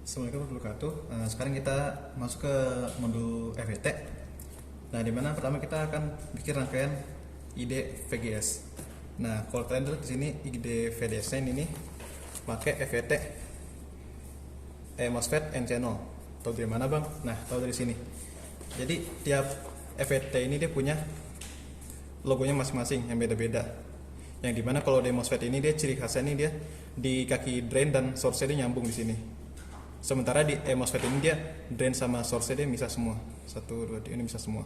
Assalamualaikum warahmatullahi wabarakatuh. Sekarang kita masuk ke modul FET. Nah, di mana pertama kita akan bikin rangkaian ID VGS. Nah, kalau kalian lihat di sini ID VGS ini pakai FET, MOSFET N channel. Tahu dari mana, Bang? Nah, tahu dari sini. Jadi tiap FET ini dia punya logonya masing-masing yang beda-beda. Yang dimana kalau di MOSFET ini dia ciri khasnya ini dia di kaki drain dan source-nya dia nyambung di sini. Sementara di MOSFET ini dia drain sama source-nya dia bisa semua. 1, 2, 3 ini bisa semua.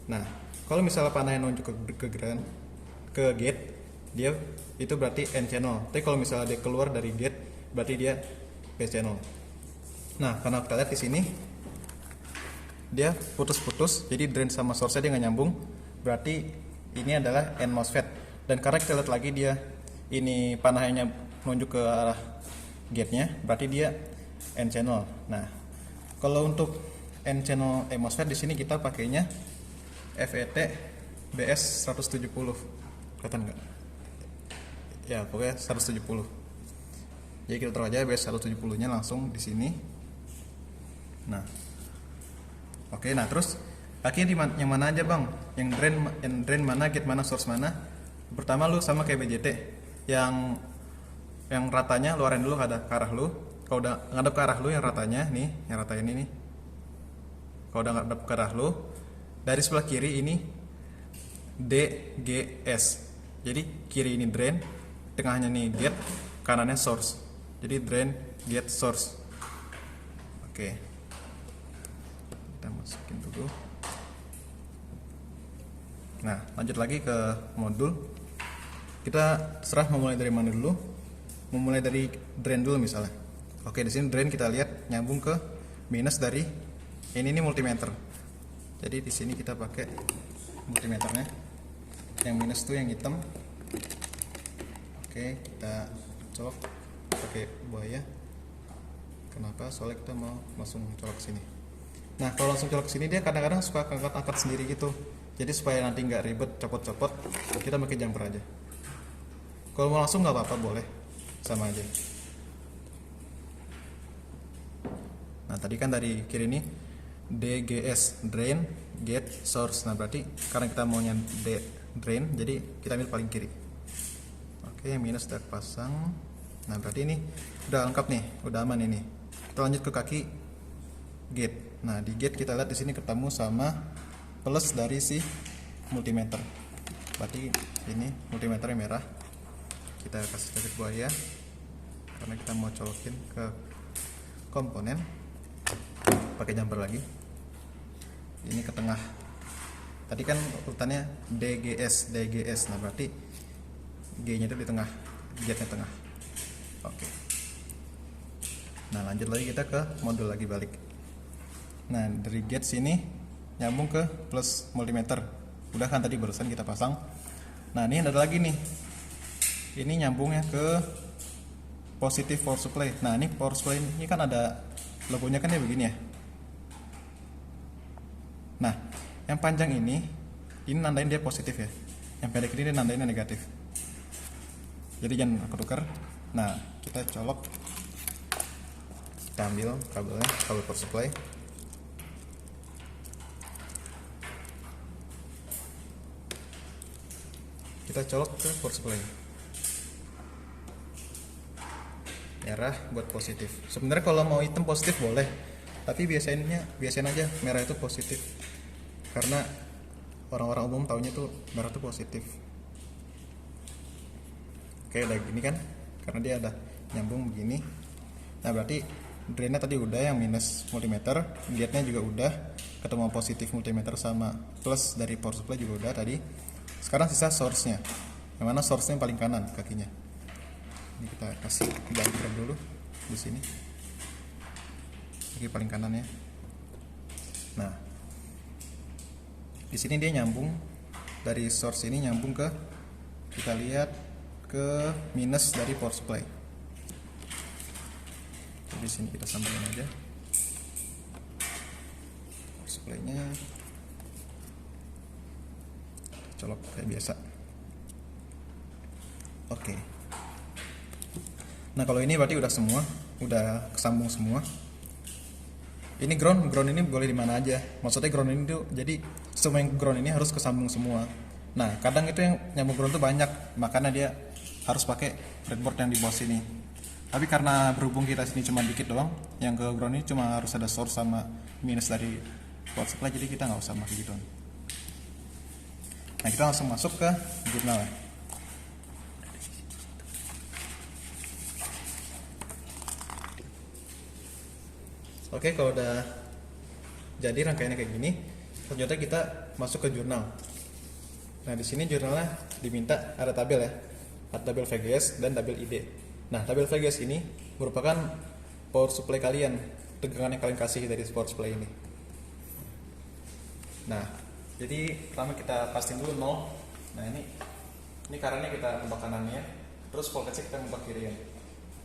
Nah, kalau misalnya panahnya nunjuk ke gate, dia itu berarti N channel. Tapi kalau misalnya dia keluar dari gate, berarti dia P channel. Nah, karena kita lihat di sini dia putus-putus, jadi drain sama source-nya dia nggak nyambung. Berarti ini adalah N MOSFET. Dan karena kita lihat lagi dia ini panahnya nunjuk ke arah gate-nya, berarti dia N channel. Nah, kalau untuk N channel MOSFET di sini kita pakainya FET BS 170. Kelihatan nggak? Ya, pokoknya 170. Jadi kita taruh aja BS 170-nya langsung di sini. Nah, oke. Nah, terus akhirnya yang mana aja, Bang? Yang drain mana, gate mana, source mana? Pertama lu sama kayak BJT yang ratanya lu arahin dulu ke arah lu. Kalau udah ngadep ke arah lu yang ratanya nih, yang rata ini nih. Kalau udah ngadep ke arah lu, dari sebelah kiri ini DGS. Jadi kiri ini drain, tengahnya nih gate, kanannya source. Jadi drain, gate, source. Oke. Kita masukin dulu. Nah, lanjut lagi ke modul. Kita terserah mau mulai dari mana dulu. Memulai dari drain dulu misalnya. Oke, di sini drain kita lihat nyambung ke minus dari ini multimeter. Jadi di sini kita pakai multimeternya. Yang minus tuh yang hitam. Oke, kita colok pakai buaya. Kenapa? Soalnya kita mau langsung colok ke sini. Nah, kalau langsung colok ke sini dia kadang-kadang suka angkat-angkat sendiri gitu. Jadi supaya nanti nggak ribet copot-copot, kita pakai jumper aja. Kalau mau langsung nggak apa-apa, boleh. Sama aja. Nah, tadi kan dari kiri ini DGS, drain, gate, source. Nah, berarti karena kita maunya drain, jadi kita ambil paling kiri. Oke, minus udah pasang. Nah, berarti ini udah lengkap nih, udah aman ini. Kita lanjut ke kaki gate. Nah, di gate kita lihat di sini ketemu sama plus dari si multimeter. Berarti ini multimeternya merah. Kita kasih titik buaya karena kita mau colokin ke komponen. Pakai jumper lagi. Ini ke tengah. Tadi kan urutannya DGS. Nah, berarti G-nya itu di tengah, gate-nya tengah. Oke. Nah, lanjut lagi kita ke modul lagi balik. Nah, dari gate sini nyambung ke plus multimeter. Udah kan tadi barusan kita pasang. Nah, ini ada lagi nih. Ini nyambungnya ke positive power supply. Nah, ini power supply ini kan ada logonya kan ya begini ya. Nah, yang panjang ini nandain dia positif ya. Yang pendek ini dia nandainnya negatif. Jadi jangan aku tukar. Nah, kita colok. Kita ambil kabelnya, kabel power supply. Kita colok ke power supply. Merah buat positif. Sebenarnya kalau mau hitam positif boleh, tapi biasain aja merah itu positif. Karena orang-orang umum taunya tuh merah itu positif. Oke, udah gini kan? Karena dia ada nyambung begini. Nah, berarti drainnya tadi udah yang minus multimeter, gate-nya juga udah, ketemu positif multimeter sama plus dari power supply juga udah tadi. Sekarang sisa source-nya. Yang mana source-nya paling kanan kakinya. Ini kita kasih jumper dulu di sini. Kaki paling kanan ya. Nah, di sini dia nyambung dari source ini nyambung ke, kita lihat ke minus dari power supply. Jadi di sini kita sambungin aja power supply-nya. Colok kayak biasa. Oke. Nah, kalau ini berarti udah semua. udah kesambung semua. Ini ground ini boleh di mana aja. Maksudnya ground ini tuh jadi semua yang ground ini harus kesambung semua. Nah, kadang itu yang nyambung ground tuh banyak, makanya dia harus pakai breadboard yang di bawah sini. Tapi karena berhubung kita sini cuma dikit doang, yang ke ground ini cuma harus ada source sama minus dari power supply, jadi kita nggak usah pakai gitu. Nah, kita langsung masuk ke jurnal. Oke, kalau udah jadi rangkaiannya kayak gini, selanjutnya kita masuk ke jurnal. Nah, di sini jurnalnya diminta ada tabel ya, ada tabel VGS dan tabel ID. Nah, tabel VGS ini merupakan power supply kalian, tegangan yang kalian kasih dari power supply ini. Nah, jadi pertama kita pastiin dulu 0. Nah, ini karenanya kita ubah kanannya, terus voltage kita ubah kirinya.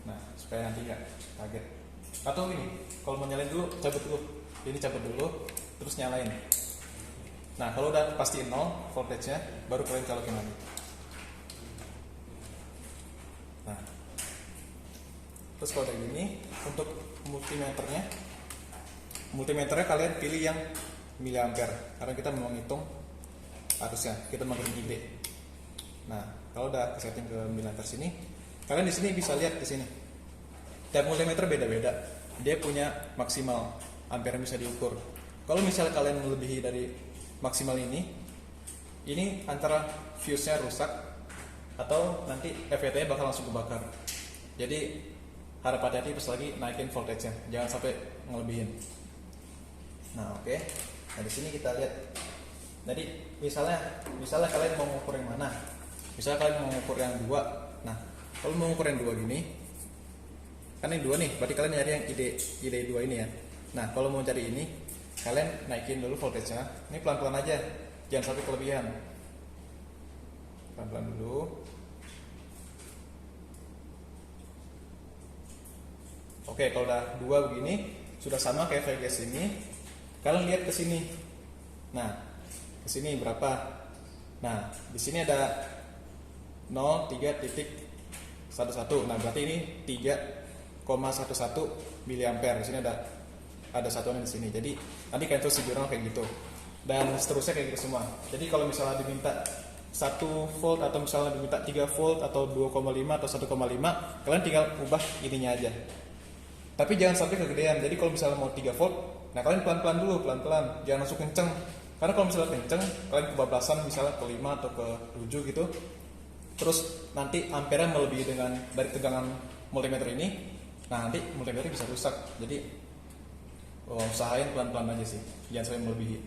Nah, supaya nanti nggak kaget. Atau ini, kalau mau nyalain dulu, cabut dulu. Ini cabut dulu, terus nyalain. Nah, kalau udah pasti 0 voltage-nya, baru kalian colokin lagi. Nah, terus kalau kayak gini, untuk multimeternya kalian pilih yang miliampere, karena kita mau ngitung arusnya, kita mau ngitung ID. Nah, kalau udah setting ke miliampere sini, kalian di sini bisa lihat di sini. Tiap multimeter beda-beda, dia punya maksimal ampere yang bisa diukur. Kalau misalnya kalian melebihi dari maksimal ini antara fuse-nya rusak atau nanti FET bakal langsung kebakar. Jadi harap hati-hati pas lagi naikin voltage-nya, jangan sampai ngelebihin. Nah, oke. Nah, di sini kita lihat. Jadi misalnya kalian mau ngukur yang mana? Misalnya kalian mau ngukur yang 2. Nah, kalau mau ngukur yang 2 gini, kan yang 2 nih, berarti kalian nyari yang ide 2 ini ya. Nah, kalau mau cari ini, kalian naikin dulu voltage-nya. Ini pelan-pelan aja, jangan sampai kelebihan. Pelan-pelan dulu. Oke, kalau udah 2 begini, sudah sama kayak VGS ini. Kalian lihat ke sini. Nah, ke sini berapa? Nah, di sini ada 0,3.11. Nah, berarti ini 3,11 miliampere. Di sini ada satuan di sini. Jadi nanti kalian tulis di jurnal kayak gitu. Dan seterusnya kayak gitu semua. Jadi kalau misalnya diminta 1 volt atau misalnya diminta 3 volt atau 2,5 atau 1,5, kalian tinggal ubah ininya aja. Tapi jangan sampai kegedean. Jadi kalau misalnya mau 3 volt, nah kalian pelan-pelan dulu, pelan-pelan. Jangan langsung kenceng. Karena kalau misalnya kenceng, kalian kebablasan misalnya ke 5 atau ke 7 gitu. Terus nanti ampere melebihi dari tegangan multimeter ini. Nah, nanti multimeter bisa rusak. Jadi usahain pelan-pelan aja sih. Jangan sampai melebihi.